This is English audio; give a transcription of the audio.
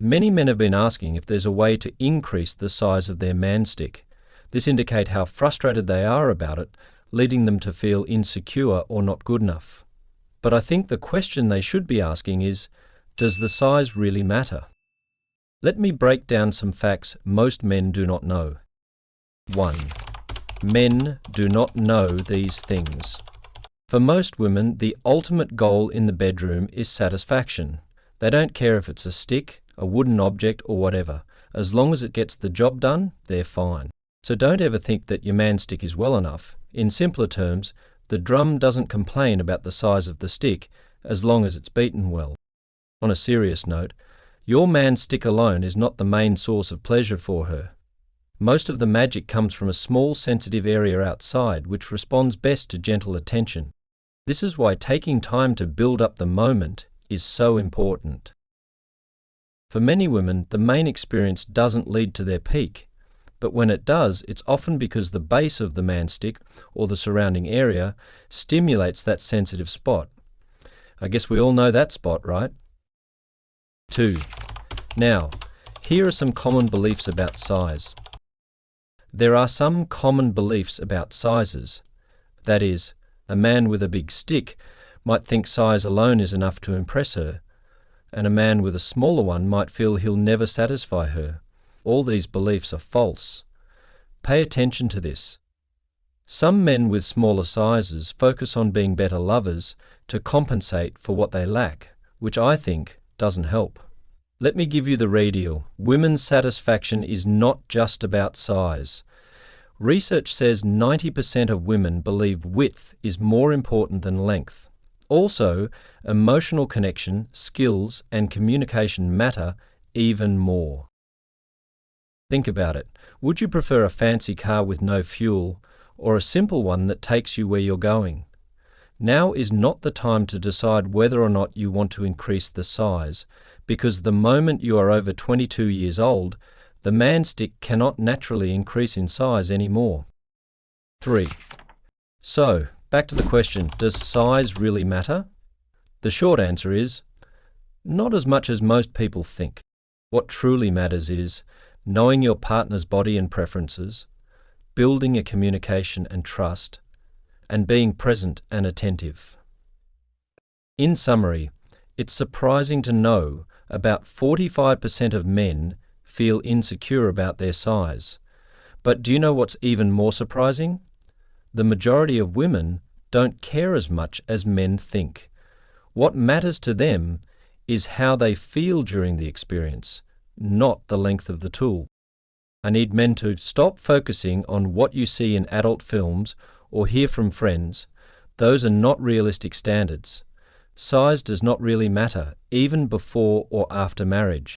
Many men have been asking if there's a way to increase the size of their man stick. This indicates how frustrated they are about it, leading them to feel insecure or not good enough. But I think the question they should be asking is, does the size really matter? Let me break down some facts most men do not know. 1. Men do not know these things. For most women, the ultimate goal in the bedroom is satisfaction. They don't care if it's a stick, a wooden object, or whatever. As long as it gets the job done, they're fine. So don't ever think that your man stick is well enough. In simpler terms, the drum doesn't complain about the size of the stick as long as it's beaten well. On a serious note, your man stick alone is not the main source of pleasure for her. Most of the magic comes from a small sensitive area outside which responds best to gentle attention. This is why taking time to build up the moment is so important. For many women, the main experience doesn't lead to their peak, but when it does, it's often because the base of the man stick or the surrounding area stimulates that sensitive spot. I guess we all know that spot, right? 2. Now, here are some common beliefs about size. There are some common beliefs about sizes. That is, a man with a big stick might think size alone is enough to impress her, and a man with a smaller one might feel he'll never satisfy her. All these beliefs are false. Pay attention to this. Some men with smaller sizes focus on being better lovers to compensate for what they lack, which I think doesn't help. Let me give you the real deal. Women's satisfaction is not just about size. Research says 90% of women believe width is more important than length. Also, emotional connection, skills, and communication matter even more. Think about it. Would you prefer a fancy car with no fuel or a simple one that takes you where you're going? Now is not the time to decide whether or not you want to increase the size, because the moment you are over 22 years old, the man stick cannot naturally increase in size anymore. 3. So, back to the question, does size really matter? The short answer is, not as much as most people think. What truly matters is knowing your partner's body and preferences, building a communication and trust, and being present and attentive. In summary, it's surprising to know about 45% of men feel insecure about their size. But do you know what's even more surprising? The majority of women don't care as much as men think. What matters to them is how they feel during the experience, not the length of the tool. I need men to stop focusing on what you see in adult films or hear from friends. Those are not realistic standards. Size does not really matter, even before or after marriage.